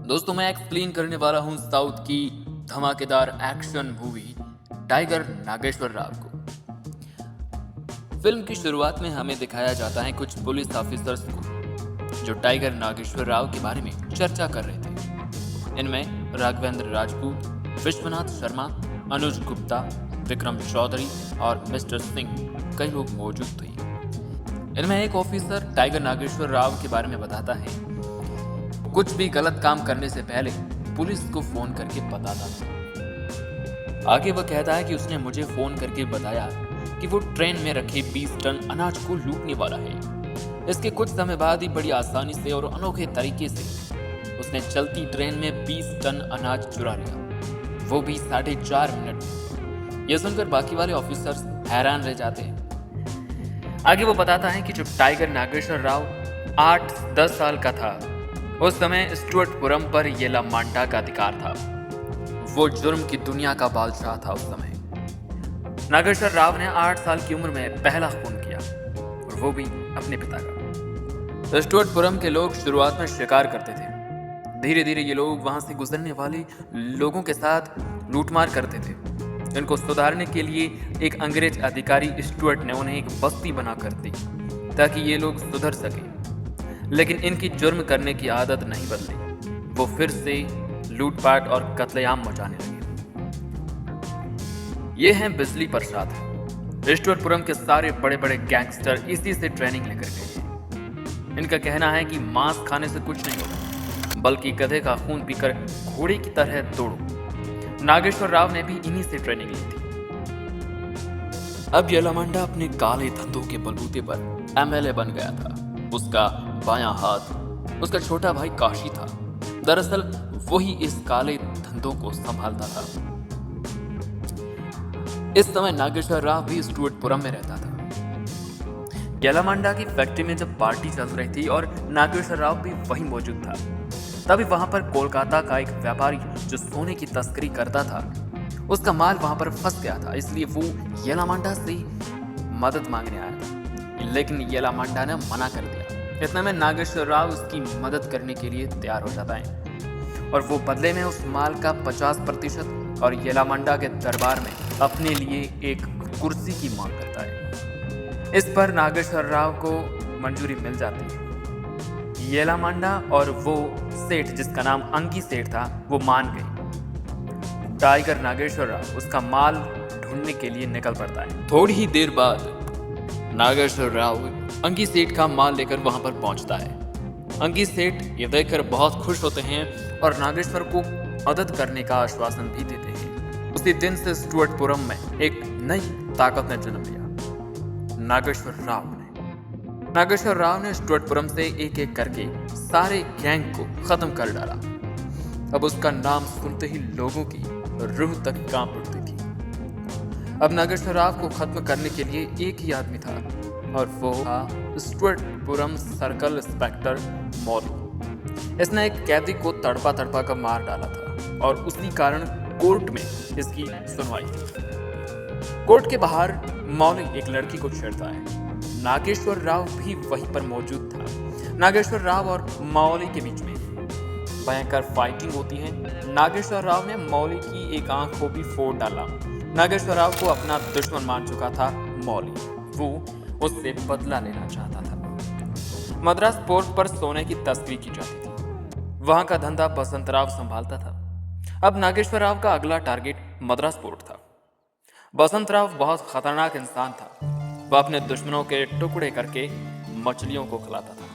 दोस्तों मैं एक्सप्लेन करने वाला हूँ साउथ की धमाकेदार action movie Tiger Nageswara Rao को। फिल्म की शुरुआत में हमें दिखाया जाता है कुछ पुलिस ऑफिसर्स को जो टाइगर नागेश्वर राव के बारे में चर्चा कर रहे थे। इनमें राघवेंद्र राजपूत, विश्वनाथ शर्मा, अनुज गुप्ता, विक्रम चौधरी और मिस्टर सिंह कई लोग मौजूद थे। इनमें एक ऑफिसर टाइगर नागेश्वर राव के बारे में बताता है कुछ भी गलत काम करने से पहले पुलिस को फोन करके बताता था। आगे वह कहता है कि उसने मुझे फोन करके बताया कि वो ट्रेन में रखे 20 टन अनाज को लूटने वाला है। इसके कुछ समय बाद ही बड़ी आसानी से और अनोखे तरीके से उसने चलती ट्रेन में 20 टन अनाज चुरा लिया, वो भी 4.5 मिनट में। यह सुनकर बाकी वाले ऑफिसर्स हैरान रह जाते हैं। आगे वो बताता है कि जब टाइगर नागेश्वर राव 8-10 साल का था उस समय स्टुअर्टपुरम पर येला मांडा का अधिकार था। वो जुर्म की दुनिया का बादशाह था उस समय। नागेश्वर राव ने 8 साल की उम्र में पहला खून किया और वो भी अपने पिता का। स्टुअर्टपुरम के लोग शुरुआत में शिकार करते थे। धीरे धीरे ये लोग वहां से गुजरने वाले लोगों के साथ लूटमार करते थे। इनको सुधारने के लिए एक अंग्रेज अधिकारी स्टुअर्ट ने उन्हें एक बस्ती बनाकर दी ताकि ये लोग सुधर सके। लेकिन इनकी जुर्म करने की आदत नहीं बदली। वो फिर से लूटपाट और कत्लेआम मचाने लगे। ये हैं बिजली प्रसाद। स्टुअर्टपुरम के सारे बड़े बड़े गैंगस्टर इसी से ट्रेनिंग लेकर गए। इनका कहना है कि मांस खाने से कुछ नहीं होता, बल्कि गधे का खून पीकर घोड़े की तरह दौड़ो। नागेश्वर राव ने भी इन्हीं से ट्रेनिंग ली थी। अब येलामांडा अपने काले धंधों के बलबूते पर एमएलए बन गया था। उसका बायां हाथ उसका छोटा भाई काशी था। दरअसल वही इस काले धंधों को संभालता था। इस समय नागेश्वर राव भी स्टुअर्टपुरम में रहता था। येलामांडा की फैक्ट्री में जब पार्टी चल रही थी और नागेश्वर राव भी वहीं मौजूद था, तभी वहां पर कोलकाता का एक व्यापारी जो सोने की तस्करी करता था, उसका माल वहां पर फंस गया था। इसलिए वो येलामांडा से मदद मांगने आया था, लेकिन येलामांडा ने मना कर दिया। इतने में नागेश्वर राव उसकी मदद करने के लिए तैयार हो जाता है और वो बदले में उस माल का 50% और येलामांडा के दरबार में अपने लिए एक कुर्सी की मांग करता है। इस पर नागेश्वर राव को मंजूरी मिल जाती है। येलामांडा और वो सेठ जिसका नाम अंगी सेठ था वो मान गए। टाइगर नागेश्वर राव उसका माल ढूंढने के लिए निकल पड़ता है। थोड़ी ही देर बाद नागेश्वर राव अंगी सेठ का माल लेकर वहां पर पहुंचता है। अंगी सेठ ये देखकर बहुत खुश होते हैं और नागेश्वर को मदद करने का आश्वासन भी देते हैं। उसी दिन से स्टुअर्टपुरम में एक नई ताकत ने जन्म लिया, नागेश्वर राव ने स्टुअर्टपुरम से एक एक करके सारे गैंग को खत्म कर डाला। अब उसका नाम सुनते ही लोगों की रूह तक कांप उठती थी। अब नागेश्वर राव को खत्म करने के लिए एक ही आदमी था और वो था स्टुअर्टपुरम सर्कल इंस्पेक्टर मॉली। इसने एक कैदी को तड़पा तड़पा कर मार डाला था और उसी कारण कोर्ट में इसकी सुनवाई थी। कोर्ट के बाहर मौली एक लड़की को छेड़ता है। नागेश्वर राव भी वहीं पर मौजूद था। नागेश्वर राव और मौली के बीच में भयंकर फाइटिंग होती है। नागेश्वर राव ने मौली की एक आंख को भी फोड़ डाला। नागेश्वर राव को अपना दुश्मन मान चुका था मौली। वो उससे बदला लेना चाहता था। मद्रास पोर्ट पर सोने की तस्करी की जाती थी। वहां का धंधा बसंतराव संभालता था। अब नागेश्वर राव का अगला टारगेट मद्रास पोर्ट था। बसंतराव बहुत खतरनाक इंसान था। वह अपने दुश्मनों के टुकड़े करके मछलियों को खिलाता था।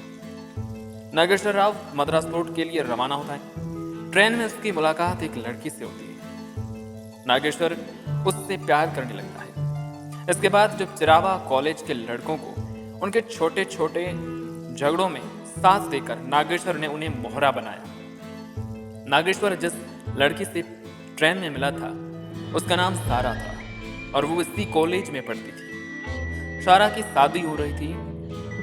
नागेश्वर राव मद्रास पोर्ट के लिए रवाना होता है। ट्रेन में उसकी मुलाकात एक लड़की से होती है। नागेश्वर उससे प्यार करने लगता है। इसके बाद जब चिरावा कॉलेज के लड़कों को उनके छोटे छोटे झगड़ों में साथ देकर नागेश्वर ने उन्हें मोहरा बनाया। नागेश्वर जिस लड़की से ट्रेन में मिला था उसका नाम सारा था और वो इसी कॉलेज में पढ़ती थी। सारा की शादी हो रही थी।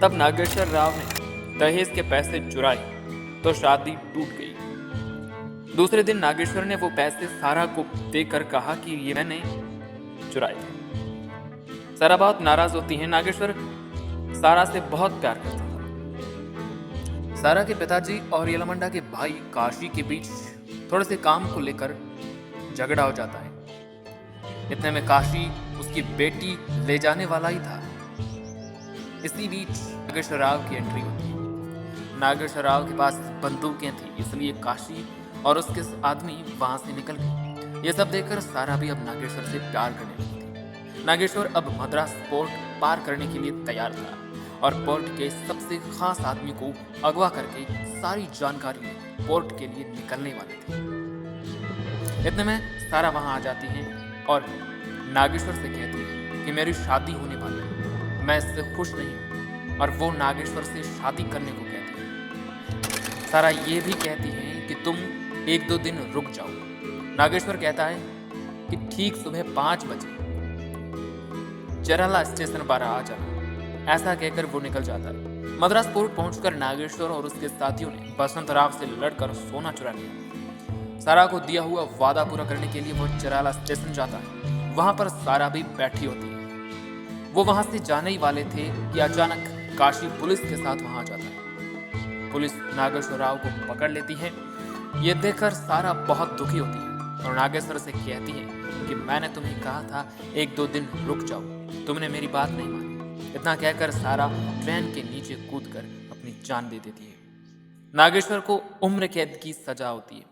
तब नागेश्वर राव ने दहेज के पैसे चुराए तो शादी टूट गई। दूसरे दिन नागेश्वर ने वो पैसे सारा को देकर कहा कि ये मैंने चुराए थे। सारा बहुत नाराज होती है। नागेश्वर सारा से बहुत प्यार करता था। सारा के पिताजी और यलामंडा के भाई काशी के बीच थोड़े से काम को लेकर झगड़ा हो जाता है। इतने में काशी उसकी बेटी ले जाने वाला ही था। इसी बीच नागेश्वर राव की एंट्री होती है। नागेश्वर राव के पास बंदूकें थी, इसलिए काशी और उसके आदमी वहां से निकल गए। ये सब देखकर सारा भी अब नागेश्वर से प्यार करने लगी थी। नागेश्वर अब मद्रास पोर्ट पार करने के लिए तैयार था और पोर्ट के सबसे खास आदमी को अगवा करके सारी जानकारी पोर्ट के लिए निकलने वाले थे। इतने में सारा वहां आ जाती है और नागेश्वर से कहती है कि मेरी शादी होने वाली है, मैं इससे खुश नहीं हूं, और वो नागेश्वर से शादी करने को कहती है। सारा ये भी कहती है कि तुम 1-2 दिन रुक जाओ। नागेश्वर कहता है कि ठीक सुबह 5 बजे चेराला स्टेशन पर आ जाना। ऐसा कहकर वो निकल जाता है। मद्रास पोर्ट पहुंचकर नागेश्वर और उसके साथियों ने बसंत राव से लड़कर सोना चुरा लिया। सारा को दिया हुआ वादा पूरा करने के लिए वो चेराला स्टेशन जाता है। वहां पर सारा भी बैठी होती है। वो वहां से जाने ही वाले थे कि अचानक काशी पुलिस के साथ वहां आ जाता है। पुलिस नागेश्वर राव को पकड़ लेती है। ये देखकर सारा बहुत दुखी होती है और नागेश्वर से कहती है कि मैंने तुम्हें कहा था 1-2 दिन रुक जाओ, तुमने मेरी बात नहीं मानी। इतना कहकर सारा ट्रेन के नीचे कूदकर अपनी जान दे देती है। नागेश्वर को उम्र कैद की सजा होती है।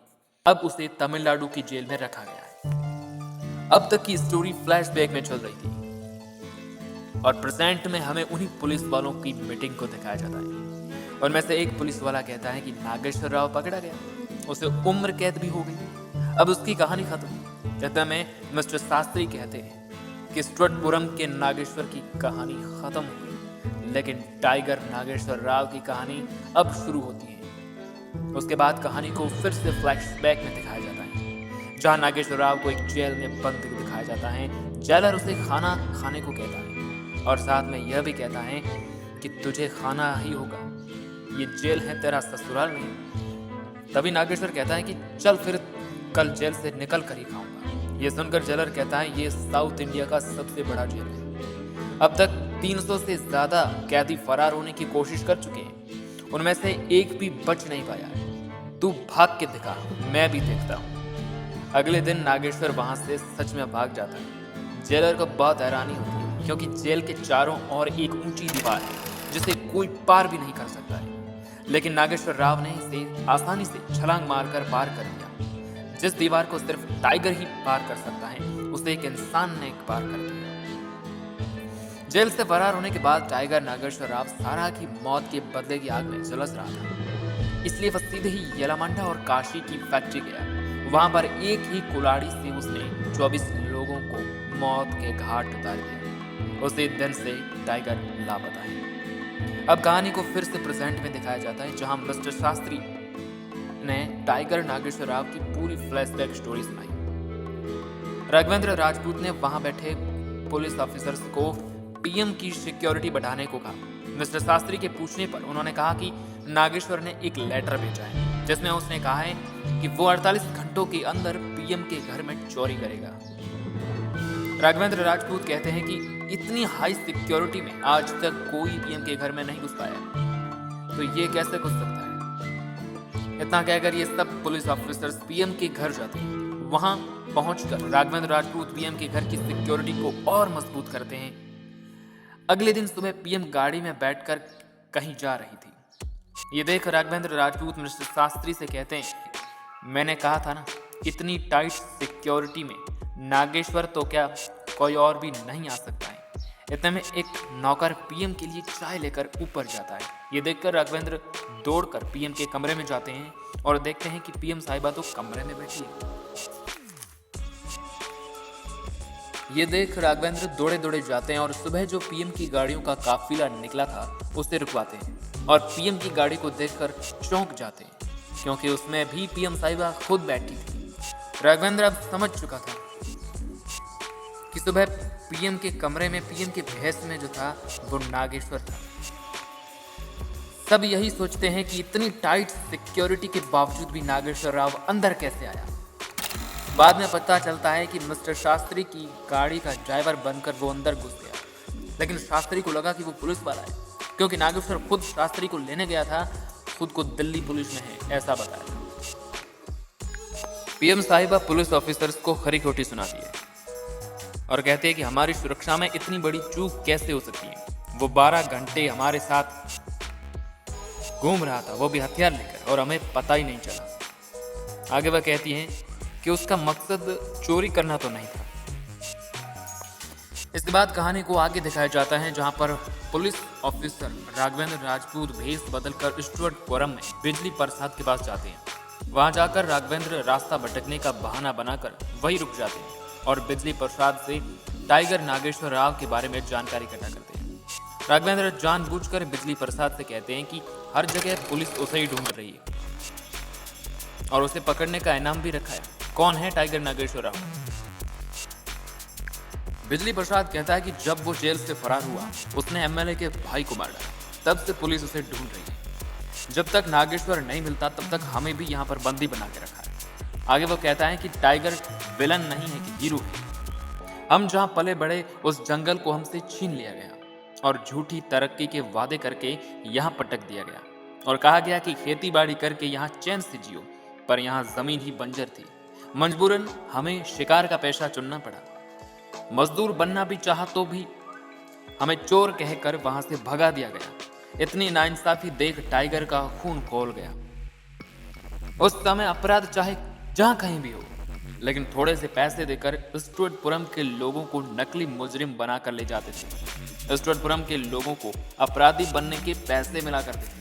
अब उसे तमिलनाडु की जेल में रखा गया है। अब तक की स्टोरी फ्लैशबैक में चल रही थी और प्रेजेंट में हमें उन्हीं पुलिस वालों की मीटिंग को दिखाया जाता है। और में से एक पुलिस वाला कहता है कि नागेश्वर राव पकड़ा गया, उसे उम्र कैद भी हो गई, अब उसकी कहानी खत्म। कहते में मिस्टर शास्त्री कहते हैं कि स्टुअर्टपुरम के नागेश्वर की कहानी खत्म हो गई, लेकिन टाइगर नागेश्वर राव की कहानी अब शुरू होती है। उसके बाद कहानी को फिर से फ्लैशबैक में दिखाया जाता है, जहां नागेश्वर राव को एक जेल में बंद दिखाया जाता है। जेलर उसे खाना खाने को कहता है और साथ में यह भी कहता है कि तुझे खाना ही होगा, ये जेल है, तेरा ससुराल नहीं। तभी नागेश्वर कहता है कि चल फिर कल जेल से निकल कर ही खाऊंगा। ये सुनकर जेलर कहता है ये साउथ इंडिया का सबसे बड़ा जेल है। अब तक 300 से ज्यादा कैदी फरार होने की कोशिश कर चुके हैं, उनमें से एक भी बच नहीं पाया। तू भाग के दिखा, मैं भी देखता हूँ। अगले दिन नागेश्वर वहां से सच में भाग जाता है। जेलर को बहुत हैरानी होती है क्योंकि जेल के चारों ओर एक ऊंची दीवार है जिसे कोई पार भी नहीं कर सकता है, लेकिन नागेश्वर राव ने इसे आसानी से छलांग मारकर पार कर दिया। जिस दीवार को सिर्फ टाइगर ही पार कर सकता है, उसे एक इंसान ने पार कर दिया। जेल से फरार होने के बाद टाइगर नागेश्वर राव सारा की मौत के बदले की आग में झुलस रहा था, इसलिए वह सीधे ही यलामंडा और काशी की फैक्ट्री गया। वहां पर एक ही कुल्हाड़ी से उसने 24 लोगों को मौत के घाट उतार दिया। उसी दिन से टाइगर लापता है। अब कहानी को फिर से प्रेजेंट में दिखाया जाता है, जहां मिस्टर शास्त्री ने टाइगर नागेश्वर राव की पूरी फ्लैशबैक स्टोरी सुनाई। राघवेंद्र राजपूत ने वहां बैठे पुलिस ऑफिसर्स को पीएम की सिक्योरिटी बढ़ाने को कहा। मिस्टर शास्त्री के पूछने पर उन्होंने कहा कि नागेश्वर ने एक लेटर भेजा है जिसमें उसने कहा है कि वो 48 घंटों के अंदर पीएम के घर में चोरी करेगा। राघवेंद्र राजपूत कहते हैं कि इतनी हाई सिक्योरिटी में आज तक कोई पीएम के घर में नहीं घुस पाया, तो ये कैसे घुस सकता है। इतना कहकर ये सब पुलिस ऑफिसर्स पीएम के घर जाते हैं। वहां पहुंचकर राघवेंद्र राजपूत पीएम के घर की सिक्योरिटी को और मजबूत करते हैं। अगले दिन सुबह पीएम गाड़ी में बैठकर कहीं जा रही थी। ये देख राघवेंद्र राजपूत मिस्टर शास्त्री से कहते हैं मैंने कहा था ना, इतनी टाइट सिक्योरिटी में नागेश्वर तो क्या कोई और भी नहीं आ सकता है। इतने में एक नौकर पीएम के लिए चाय लेकर ऊपर जाता है। ये देखकर राघवेंद्र दौड़कर पीएम के कमरे में जाते हैं और देखते हैं कि पीएम साहिबा तो कमरे में बैठी है। ये देख राघवेंद्र दौड़े दौड़े जाते हैं और सुबह जो पीएम की गाड़ियों का काफिला निकला था उसे रुकवाते हैं और पीएम की गाड़ी को देखकर चौंक जाते हैं क्योंकि उसमें भी पीएम साहिबा खुद बैठी थी। राघवेंद्र अब समझ चुका था कि सुबह पीएम के कमरे में पीएम के भेष में जो था वो नागेश्वर था। सब यही सोचते हैं कि इतनी टाइट सिक्योरिटी के बावजूद भी नागेश्वर राव अंदर कैसे आया। बाद में पता चलता है कि मिस्टर शास्त्री की गाड़ी का ड्राइवर बनकर वो अंदर घुस गया, लेकिन शास्त्री को लगा कि वो पुलिस वाला है क्योंकि नागेश्वर खुद शास्त्री को लेने गया था खुद को दिल्ली पुलिस में है ऐसा बताया। पीएम साहिबा पुलिस ऑफिसर्स को खरी खोटी सुनाती है और कहते हैं कि हमारी सुरक्षा में इतनी बड़ी चूक कैसे हो सकती है। वो 12 घंटे हमारे साथ घूम रहा था, वो भी हथियार लेकर, और हमें पता ही नहीं चला। आगे वह कहती हैं कि उसका मकसद चोरी करना तो नहीं था। इसके बाद कहानी को आगे दिखाया जाता है, जहां पर पुलिस ऑफिसर राघवेंद्र राजपूत भेष बदलकर स्टुअर्टपुरम में बिजली प्रसाद के पास जाते हैं। वहां जाकर राघवेंद्र रास्ता भटकने का बहाना बनाकर वहीं रुक जाते हैं और बिजली प्रसाद से टाइगर नागेश्वर राव के बारे में जानकारी इकट्ठा करते हैं। राघवेंद्र जानबूझकर बिजली प्रसाद से कहते हैं कि हर जगह पुलिस उसे ही ढूंढ रही है और उसे पकड़ने का इनाम भी रखा है। कौन है टाइगर नागेश्वर राव? बिजली प्रसाद कहता है कि जब वो जेल से फरार हुआ उसने एमएलए के भाई को मार डाला, तब से पुलिस उसे ढूंढ रही है। जब तक नागेश्वर नहीं मिलता तब तक हमें भी यहाँ पर बंदी बना के रखा है। आगे वो कहता है कि टाइगर विलन नहीं है कि हीरो है। हम जहां पले बड़े उस जंगल को हमसे छीन लिया गया और झूठी तरक्की के वादे करके यहाँ पटक दिया गया और कहा गया कि खेती बाड़ी करके यहाँ चैन से जियो, पर यहाँ जमीन ही बंजर थी। मजबूरन हमें शिकार का पेशा चुनना पड़ा। मजदूर बनना भी चाहा तो भी हमें चोर कहकर वहां से भगा दिया गया। इतनी नाइंसाफी देख टाइगर का खून खौल गया। उस समय अपराध चाहे जहां कहीं भी हो, लेकिन थोड़े से पैसे देकर स्टुअर्टपुरम के लोगों को नकली मुजरिम बनाकर ले जाते थे। स्टुअर्टपुरम के लोगों को अपराधी बनने के पैसे मिला करते थे।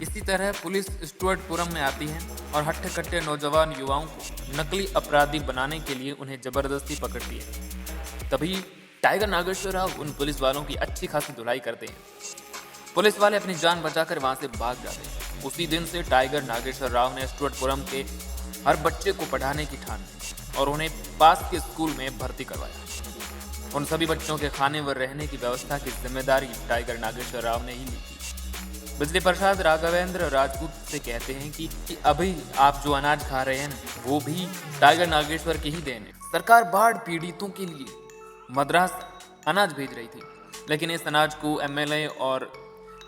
इसी तरह पुलिस स्टुअर्टपुरम में आती है और हट्टे-कट्टे नौजवान युवाओं को नकली अपराधी बनाने के लिए उन्हें जबरदस्ती पकड़ती है। तभी टाइगर नागेश्वर राव उन पुलिस वालों की अच्छी खासी धुलाई करते हैं। पुलिस वाले अपनी जान बचाकर वहां से भाग जाते हैं। उसी दिन से टाइगर नागेश्वर राव ने स्टुअर्टपुरम के हर बच्चे को पढ़ाने की ठान ली और उन्हें पास के स्कूल में भर्ती करवाया। उन सभी बच्चों के खाने व रहने की व्यवस्था की जिम्मेदारी टाइगर नागेश्वर राव ने ही ली थी। बिजली प्रसाद राघवेंद्र राजपूत से कहते हैं कि अभी आप जो अनाज खा रहे हैं वो भी टाइगर नागेश्वर की ही देन है। सरकार बाढ़ पीड़ितों के लिए मद्रास अनाज भेज रही थी, लेकिन इस अनाज को एमएलए और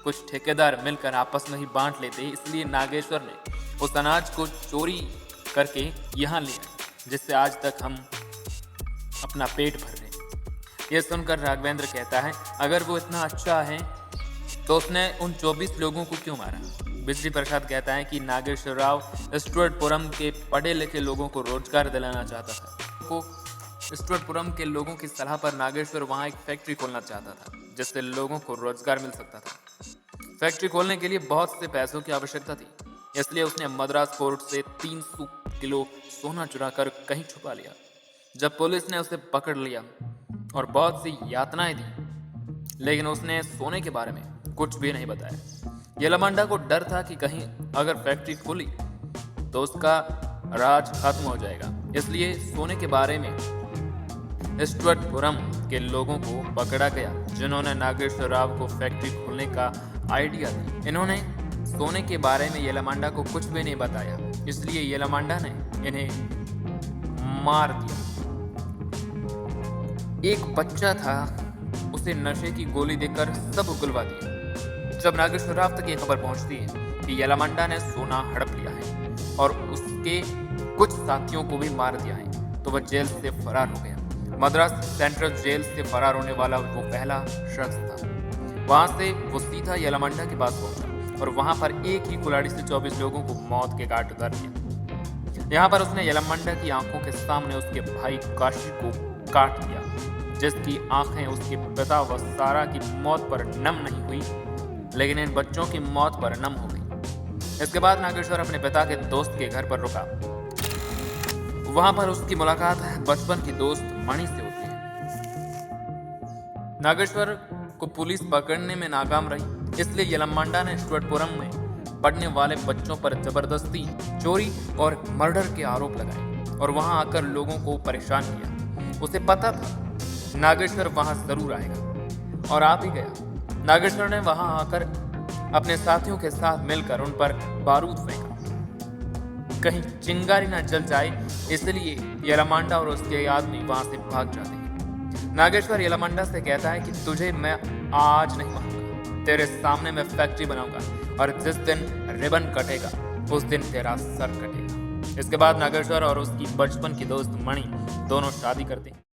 कुछ ठेकेदार मिलकर आपस में ही बांट लेते, इसलिए नागेश्वर ने उस अनाज को चोरी करके यहाँ लिया, जिससे आज तक हम अपना पेट भर रहे हैं। यह सुनकर राघवेंद्र कहता है अगर वो इतना अच्छा है तो उसने उन 24 लोगों को क्यों मारा? बिजली प्रसाद कहता है कि नागेश्वर राव स्टुअर्टपुरम के पढ़े लिखे लोगों को रोजगार दिलाना चाहता था। स्टुअर्टपुरम के लोगों की सलाह पर नागेश्वर वहां एक फैक्ट्री खोलना चाहता था, जिससे लोगों को रोजगार मिल सकता था। फैक्ट्री खोलने के लिए बहुत से पैसों की आवश्यकता थी, इसलिए उसने मद्रास फोर्ट से 300 किलो सोना चुराकर कहीं छुपा लिया। जब पुलिस ने उसे पकड़ लिया और बहुत सी यातनाएं दी, लेकिन उसने सोने के बारे में कुछ भी नहीं बताया। येलामांडा को डर था कि कहीं अगर फैक्ट्री खुली तो उसका राज खत्म हो जाएगा, इसलिए सोने के बारे में स्टुअर्टपुरम के लोगों को पकड़ा गया, जिन्होंने नागेश्वर राव को फैक्ट्री खोलने का आइडिया दिया। इन्होंने सोने के बारे में येलामांडा को कुछ भी नहीं बताया, इसलिए येलामांडा ने इन्हें मार दिया। एक बच्चा था, उसे नशे की गोली देकर सब उगलवा दिया। जब नागेश्वर राव तक ये खबर पहुंचती है कि येलामांडा ने सोना हड़प लिया है और उसके कुछ साथियों को भी मार दिया है, तो वह जेल से फरार हो गया। मद्रास सेंट्रल जेल से फरार होने वाला वो पहला शख्स था। वहां से वो सीधा येलामांडा के पास पहुंचा और वहां पर एक ही कुल्हाड़ी से 24 लोगों को मौत के घाट उतार दिया। यहाँ पर उसने येलामांडा की आंखों के सामने उसके भाई काशी को काट दिया, जिसकी आंखें उसके पिता व सारा की मौत पर नम नहीं हुई, लेकिन इन बच्चों की मौत पर नम हो गई। इसके बाद नागेश्वर अपने पिता के दोस्त के घर पर रुका। वहां पर उसकी मुलाकात बचपन की दोस्त मणि से होती है। नागेश्वर को पुलिस पकड़ने में नाकाम रही, इसलिए येलामांडा ने स्टुअर्टपुरम में पढ़ने वाले बच्चों पर जबरदस्ती चोरी और मर्डर के आरोप लगाए और वहां आकर लोगों को परेशान किया। उसे पता था नागेश्वर वहां जरूर आएगा और आ भी गया। नागेश्वर ने वहां आकर अपने साथियों के साथ मिलकर उन पर बारूद फेंका, कहीं चिंगारी न जल जाए, इसलिए येलामांडा और उसके आदमी वहां से भाग जाते हैं। नागेश्वर येलामांडा से कहता है कि तुझे मैं आज नहीं मारूंगा, तेरे सामने मैं फैक्ट्री बनाऊंगा और जिस दिन रिबन कटेगा उस दिन तेरा सर कटेगा। इसके बाद नागेश्वर और उसकी बचपन की दोस्त मणि दोनों शादी करते हैं।